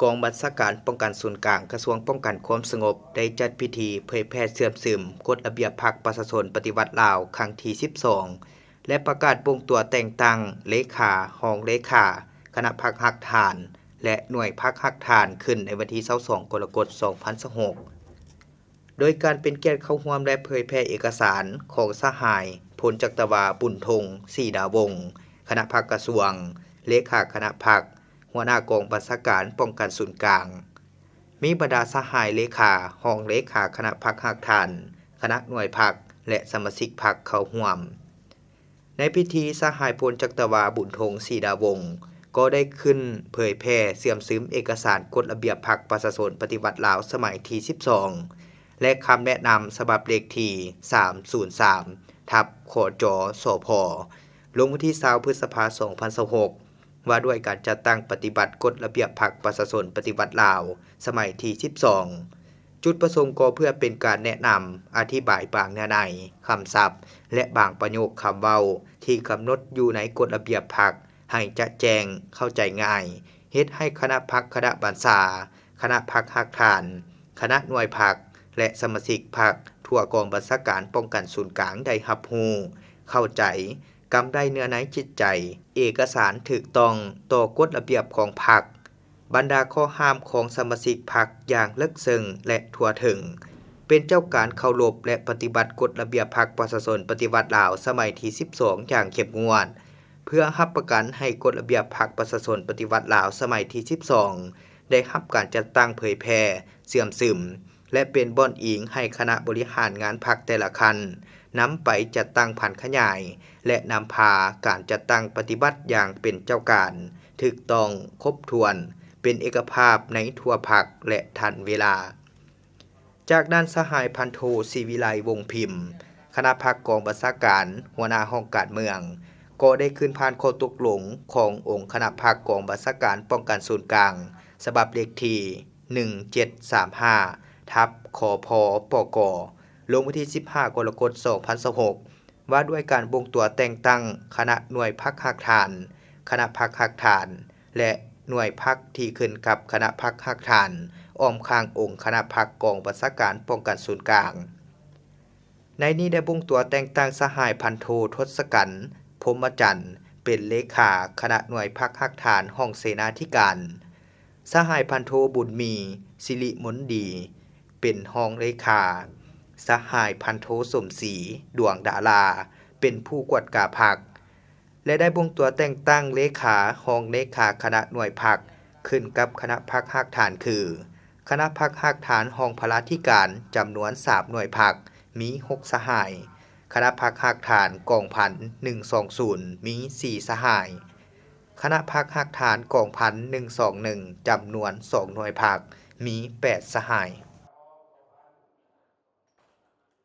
กองบัญชาการป้องกันศูนย์กลางกระทรวงป้องกันความสงบได้จัดพิธีเผยแพร่เสื่อมซึมกฎระเบียบพรรคประชาชนปฏิวัติลาวครั้งที่ 12 และประกาศปลงตัวแต่งตั้งเลขาหองเลขาคณะพรรคฮักฐานและหน่วยพรรคฮักฐานขึ้นในวันที่22 กรกฎาคม 2026 โดยการเป็นเกียรติเข้าร่วมและเผยแพร่เอกสารของสหายพลจักรวาบุญธงศรีดาวงศ์คณะพรรคกระทรวงเลขาคณะพรรคหัวหน้ากองบัญชาการป้องกันศูนย์กลางมีบรรดาสหายเลขาหองเลขาคณะพรรคฮักฐานคณะหน่วยพรรคและสมาชิกพรรคเข้าร่วมในพิธีสหายพลจักรวาบุญธงศรีดาวงศ์ก็ได้ขึ้นเผยแพร่เสื่อมซึมเอกสารกฎระเบียบพรรคประชาชนปฏิวัติลาวสมัยที่ 12 และคำแนะนำฉบับเลขที่303ทับขจสพลงวันที่20 พฤษภาคม 2026ว่าด้วยการจัดตั้งปฏิบัติกฎระเบียบพรรคประชาชนปฏิวัติลาวสมัยที่ 12 จุดประสงค์ก็เพื่อเป็นการแนะนำอธิบายบางเนื้อในคำศัพท์และบางประโยคคำเว้าที่กำหนดอยู่ในกฎระเบียบพรรคให้จะแจ้งเข้าใจง่ายเฮ็ดให้คณะพรรคคณะบัญชาคณะพรรคฮักฐานคณะหน่วยพรรคและสมาชิกพรรคทั่วกองบัญชาการป้องกันศูนย์กลางได้รับรู้เข้าใจกำได้เนื้อในจิตใจเอกสารถูกต้องต่อกฎระเบียบของพรรคบรรดาข้อห้ามของสมาชิกพรรคอย่างลึกซึ้งและทั่วถึงเป็นเจ้าการเคารพและปฏิบัติกฎระเบียบพรรคประชาชนปฏิวัติลาวสมัยที่ 12 อย่างเข้มงวดเพื่อรับประกันให้กฎระเบียบพรรคประชาชนปฏิวัติลาวสมัยที่ 12 ได้รับการจัดตั้งเผยแพร่เสื่อมซึมและเป็นบ่อนอิงให้คณะบริหารงานพรรคแต่ละคันนำไปจัดตั้งผันขยายและนำพาการจัดตั้งปฏิบัติอย่างเป็นเจ้าการถูกต้องครบถ้วนเป็นเอกภาพในทั่วพรรคและทันเวลาจากด้านสหายพันโทศรีวิไลวงศ์พิมพ์คณะพรรคกองบัญชาการหัวหน้าห้องการเมืองก็ได้ขึ้นผ่านข้อตกลงขององค์คณะพรรคกองบัญชาการป้องกันศูนย์กลางฉบับเลขที่1735ทับขพปกลงวันที่15 กรกฎาคม 2026ว่าด้วยการบ่งตัวแต่งตั้งคณะหน่วยพรรคฮักฐานคณะพรรคฮักฐานและหน่วยพรรคที่ขึ้นกับคณะพรรคฮักฐานอ้อมข้างองค์คณะพรรคกองบัญชาการป้องกันศูนย์กลางในนี้ได้บ่งตัวแต่งตั้งสหายพันโททศกัณฐ์พรหมจันทร์เป็นเลขาคณะหน่วยพรรคฮักฐานห้องเสนาธิการสหายพันโทบุญมีสิริมนดีเป็นห้องเลขาสหายพันโทสมศรีดวงดาราเป็นผู้กวดกาพรรคและได้บ่งตัวแต่งตั้งเลขาห้องเลขาคณะหน่วยพรรคขึ้นกับคณะพรรคฮักฐานคือคณะพรรคฮักฐานห้องพลาธิการจำนวน3หน่วยพรรคมี6สหายคณะพรรคฮักฐานกองพัน120มี4สหายคณะพรรคฮักฐานกองพัน121จำนวน2หน่วยพรรคมี8สหาย